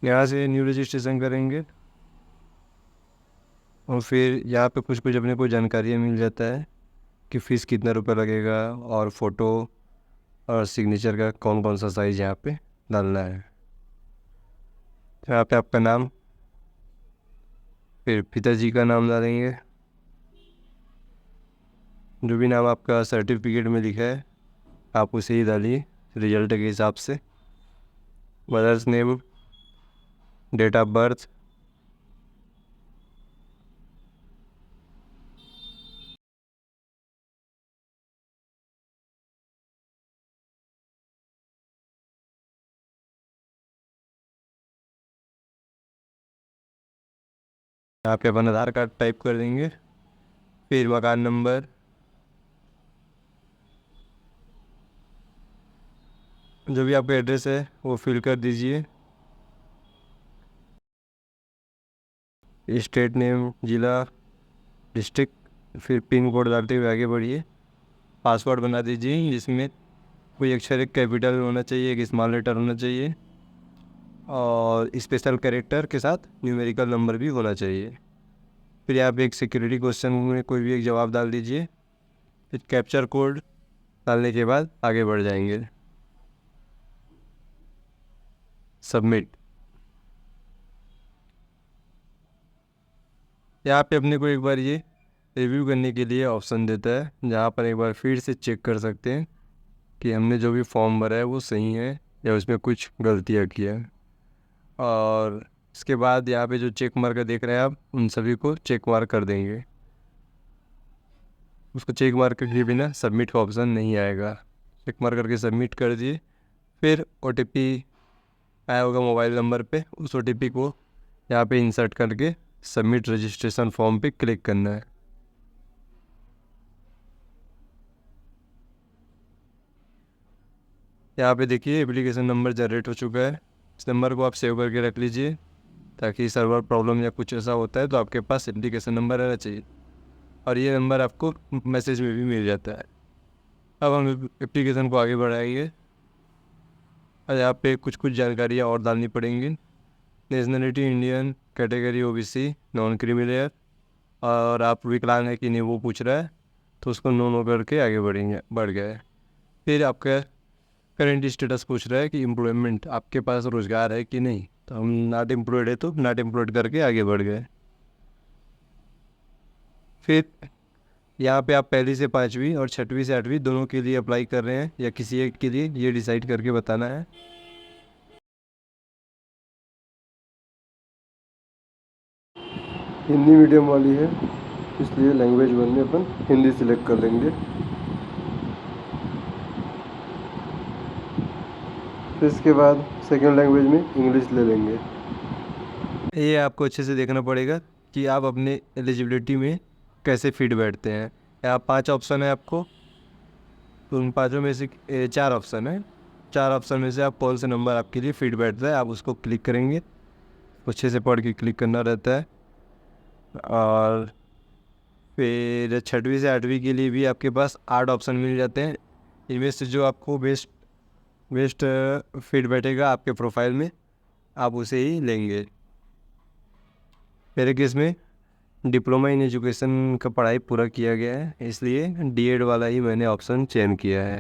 यहाँ से new registration करेंगे और फिर यहाँ पे कुछ कुछ अपने को जानकारियाँ मिल जाता है कि फ़ीस कितना रुपये लगेगा और फ़ोटो और सिग्नेचर का कौन कौन सा साइज़ यहाँ पे डालना है। तो यहाँ पे आपका नाम, फिर पिताजी का नाम डालेंगे, जो भी नाम आपका सर्टिफिकेट में लिखा है आप उसे ही डालिए रिजल्ट के हिसाब से। Mother's name, date of birth, यहाँ पे अपन आधार कार्ड टाइप कर देंगे, फिर मकान नंबर, जो भी आपका एड्रेस है वो फिल कर दीजिए, स्टेट नेम, ज़िला, डिस्ट्रिक्ट, फिर पिन कोड डालते हुए आगे बढ़िए। पासवर्ड बना दीजिए जिसमें कोई अक्षर एक कैपिटल होना चाहिए, एक स्मॉल लेटर होना चाहिए और स्पेशल कैरेक्टर के साथ न्यूमेरिकल नंबर भी होना चाहिए। फिर यहाँ पे एक सिक्योरिटी क्वेश्चन में कोई भी एक जवाब डाल दीजिए, फिर कैप्चर कोड डालने के बाद आगे बढ़ जाएंगे। सबमिट। यहाँ पे अपने को एक बार ये रिव्यू करने के लिए ऑप्शन देता है, जहाँ पर एक बार फिर से चेक कर सकते हैं कि हमने जो भी फॉर्म भरा है वो सही है या उसमें कुछ गलतियाँ की है। और इसके बाद यहाँ पे जो चेक मार्क देख रहे हैं आप, उन सभी को चेक मार्क कर देंगे। उसको चेक मार्क के बिना सबमिट का ऑप्शन नहीं आएगा। चेक मार्क करके सबमिट कर दिए। फिर OTP आया होगा मोबाइल नंबर पे, उस OTP को यहाँ पे इंसर्ट करके सबमिट रजिस्ट्रेशन फॉर्म पे क्लिक करना है। यहाँ पे देखिए एप्लीकेशन नंबर जनरेट हो चुका है। इस नंबर को आप सेव करके रख लीजिए ताकि सर्वर प्रॉब्लम या कुछ ऐसा होता है तो आपके पास एप्लीकेशन नंबर रहना चाहिए, और ये नंबर आपको मैसेज में भी मिल जाता है। अब हम एप्लीकेशन को आगे बढ़ाएंगे और यहाँ पे कुछ कुछ जानकारियाँ और डालनी पड़ेंगी। Nationality Indian, category OBC, non creamy, और आप विकलांग है कि नहीं वो पूछ रहा है, तो उसको नो करके आगे बढ़ गए। फिर आपका करेंट स्टेटस पूछ रहा है कि एम्प्लॉयमेंट, आपके पास रोज़गार है कि नहीं, तो हम नॉट एम्प्लॉयड है तो नॉट एम्प्लॉयड करके आगे बढ़ गए। फिर यहाँ पे आप पहली से पाँचवीं और छठवीं से आठवीं दोनों के लिए अप्लाई कर रहे हैं या किसी एक के लिए, ये डिसाइड करके बताना है। हिंदी मीडियम वाली है इसलिए लैंग्वेज 1 में अपन हिंदी सिलेक्ट कर लेंगे। फिर इसके बाद सेकेंड लैंग्वेज में इंग्लिश ले लेंगे। ये आपको अच्छे से देखना पड़ेगा कि आप अपने एलिजिबिलिटी में कैसे फिट बैठते हैं। यहाँ 5 ऑप्शन है आपको, तो उन पाँचों में से 4 ऑप्शन है। 4 ऑप्शन में से आप कौन सा नंबर आपके लिए फिट बैठता है आप उसको क्लिक करेंगे। अच्छे से पढ़ के क्लिक करना रहता है। और फिर छठवीं से आठवीं के लिए भी आपके पास 8 ऑप्शन मिल जाते हैं। इनमें से जो आपको बेस्ट बेस्ट फिट बैठेगा आपके प्रोफाइल में, आप उसे ही लेंगे। मेरे केस में डिप्लोमा इन एजुकेशन का पढ़ाई पूरा किया गया है, इसलिए D.Ed वाला ही मैंने ऑप्शन चयन किया है।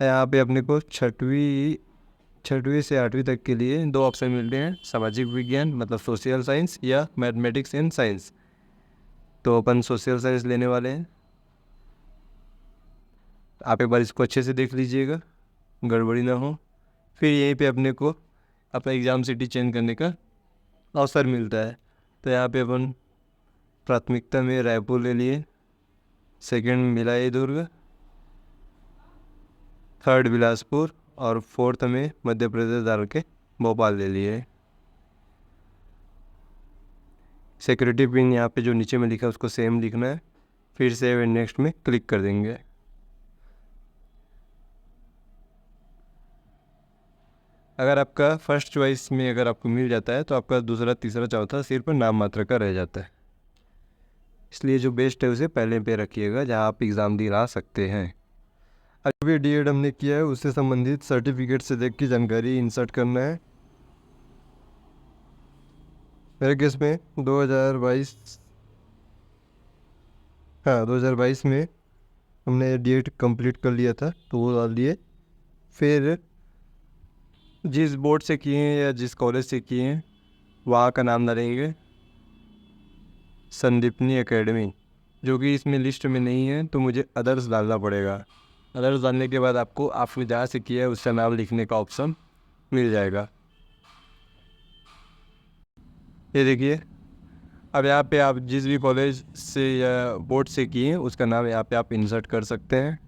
यहाँ पे अपने को छठवीं से आठवीं तक के लिए 2 ऑप्शन मिल रहे हैं, सामाजिक विज्ञान मतलब सोशल साइंस या मैथमेटिक्स एंड साइंस। तो अपन सोशल साइंस लेने वाले हैं। आप एक बार इसको अच्छे से देख लीजिएगा, गड़बड़ी ना हो। फिर यहीं पे अपने को अपना एग्ज़ाम सिटी चेंज करने का अवसर मिलता है। तो यहाँ पे अपन प्राथमिकता में रायपुर ले लिए, सेकंड भिलाई दुर्ग, थर्ड बिलासपुर और फोर्थ में मध्य प्रदेश डाल के भोपाल ले लिए। सिक्योरिटी पिन यहाँ पे जो नीचे में लिखा है उसको सेम लिखना है। फिर सेव एंड नेक्स्ट में क्लिक कर देंगे। अगर आपका फर्स्ट चॉइस में अगर आपको मिल जाता है तो आपका दूसरा तीसरा चौथा सिर्फ नाम मात्र का रह जाता है, इसलिए जो बेस्ट है उसे पहले पे रखिएगा जहाँ आप एग्ज़ाम दे ला सकते हैं। जो भी डी एड हमने किया है उससे संबंधित सर्टिफिकेट से देख के जानकारी इंसर्ट करना है। मेरे केस में 2022, हाँ 2022 में हमने डी एड कम्प्लीट कर लिया था, तो वो डाल दिए। फिर जिस बोर्ड से किए हैं या जिस कॉलेज से किए हैं वहाँ का नाम डालेंगे, संदीपनी एकेडमी। जो कि इसमें लिस्ट में नहीं है तो मुझे अदर्स डालना पड़ेगा। अदर्स डालने के बाद आपको आपने जहाँ से किया है उसका नाम लिखने का ऑप्शन मिल जाएगा। ये देखिए, अब यहाँ पे आप जिस भी कॉलेज से या बोर्ड से किए हैं उसका नाम यहाँ पे आप इंसर्ट कर सकते हैं।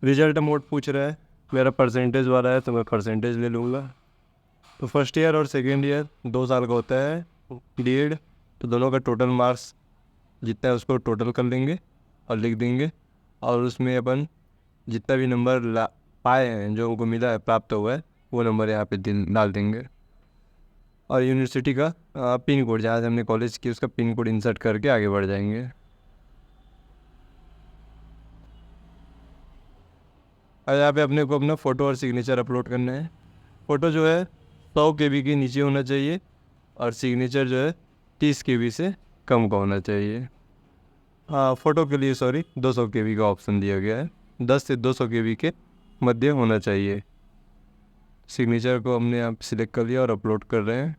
रिजल्ट मोड पूछ रहा है, मेरा परसेंटेज वाला है तो मैं परसेंटेज ले लूँगा। तो फर्स्ट ईयर और सेकेंड ईयर 2 साल का होता है डी एड, तो दोनों का टोटल मार्क्स जितना है उसको टोटल कर लेंगे और लिख देंगे, और उसमें अपन जितना भी नंबर पाए हैं, जो उनको मिला है, प्राप्त हुआ है, वो नंबर यहाँ पे डाल देंगे। और यूनिवर्सिटी का पिन कोड, जहाँ से हमने कॉलेज की उसका पिन कोड इंसर्ट करके आगे बढ़ जाएंगे। और यहाँ पे अपने को अपना फ़ोटो और सिग्नेचर अपलोड करना है। फ़ोटो जो है 100 KB के नीचे होना चाहिए और सिग्नेचर जो है 30 KB से कम का होना चाहिए। हाँ, फ़ोटो के लिए 200 KB का ऑप्शन दिया गया है, 10 से 200 KB के मध्य होना चाहिए। सिग्नेचर को हमने यहाँ सिलेक्ट कर लिया और अपलोड कर रहे हैं।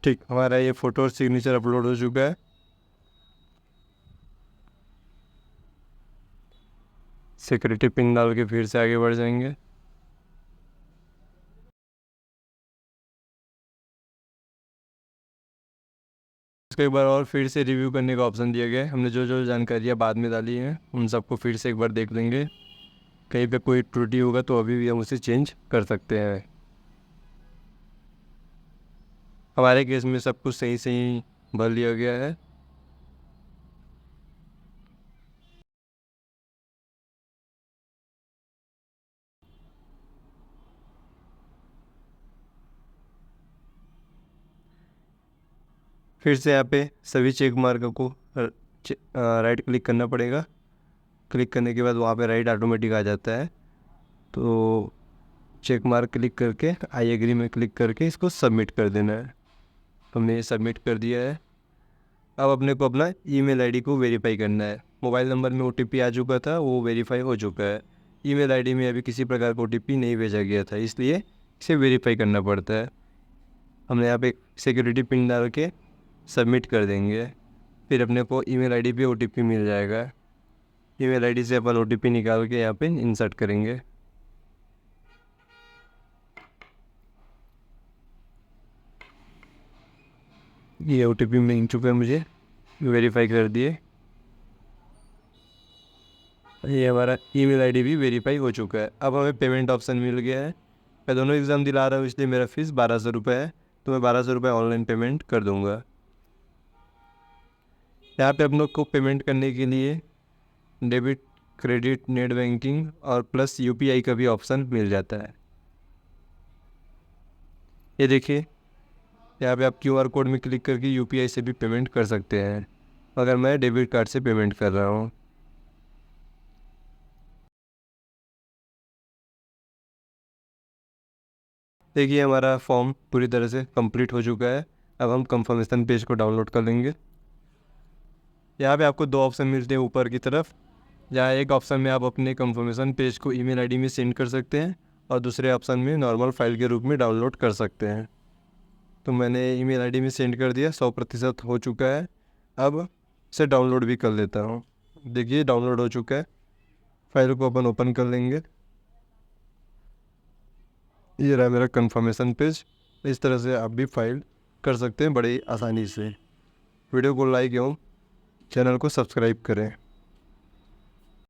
ठीक, हमारा ये फ़ोटो और सिग्नेचर अपलोड हो चुका है। सिक्योरिटी पिन डाल के फिर से आगे बढ़ जाएंगे। इसको एक बार और फिर से रिव्यू करने का ऑप्शन दिया गया है। हमने जो जो जानकारियाँ बाद में डाली हैं उन सबको फिर से एक बार देख लेंगे। कहीं पे कोई त्रुटि होगा तो अभी भी हम उसे चेंज कर सकते हैं। हमारे केस में सब कुछ सही सही भर लिया गया है। फिर से यहाँ पे सभी चेक मार्क को राइट क्लिक करना पड़ेगा। क्लिक करने के बाद वहाँ पे राइट ऑटोमेटिक आ जाता है। तो चेक मार्क क्लिक करके आई एग्री में क्लिक करके इसको सबमिट कर देना है। हमने ये सबमिट कर दिया है। अब अपने को अपना ईमेल आईडी को वेरीफाई करना है। मोबाइल नंबर में ओटीपी आ चुका था, वो वेरीफाई हो चुका है। ईमेल आईडी में अभी किसी प्रकार का ओटीपी नहीं भेजा गया था, इसलिए इसे वेरीफाई करना पड़ता है। हमने यहाँ पे सिक्योरिटी पिन डाल के सबमिट कर देंगे। फिर अपने को ईमेल आईडी पे ओटीपी मिल जाएगा। ईमेल आईडी से अपन ओटीपी निकाल के यहाँ पे इंसर्ट करेंगे। ये ओटीपी मिल चुका है मुझे, वेरीफाई कर दिए। ये हमारा ईमेल आईडी भी वेरीफाई हो चुका है। अब हमें पेमेंट ऑप्शन मिल गया है। मैं दोनों एग्ज़ाम दिला रहा हूँ इसलिए मेरा फ़ीस 1200 रुपये है, तो मैं 1200 रुपये ऑनलाइन पेमेंट कर दूँगा। यहाँ पे हम लोग को पेमेंट करने के लिए डेबिट, क्रेडिट, नेट बैंकिंग और प्लस यूपीआई का भी ऑप्शन मिल जाता है। ये देखिए, यहाँ पे आप क्यूआर कोड में क्लिक करके यूपीआई से भी पेमेंट कर सकते हैं, अगर मैं डेबिट कार्ड से पेमेंट कर रहा हूँ। देखिए, हमारा फॉर्म पूरी तरह से कंप्लीट हो चुका है। अब हम कंफर्मेशन पेज को डाउनलोड कर लेंगे। यहाँ पे आपको 2 ऑप्शन मिलते हैं ऊपर की तरफ, जहाँ एक ऑप्शन में आप अपने कंफर्मेशन पेज को ईमेल आईडी में सेंड कर सकते हैं और दूसरे ऑप्शन में नॉर्मल फाइल के रूप में डाउनलोड कर सकते हैं। तो मैंने ईमेल आईडी में सेंड कर दिया, 100% हो चुका है। अब इसे डाउनलोड भी कर लेता हूँ। देखिए, डाउनलोड हो चुका है। फाइल को अपन ओपन कर लेंगे। ये रहा मेरा कंफर्मेशन पेज। इस तरह से आप भी फाइल कर सकते हैं बड़ी आसानी से। वीडियो को लाइक एवं चैनल को सब्सक्राइब करें।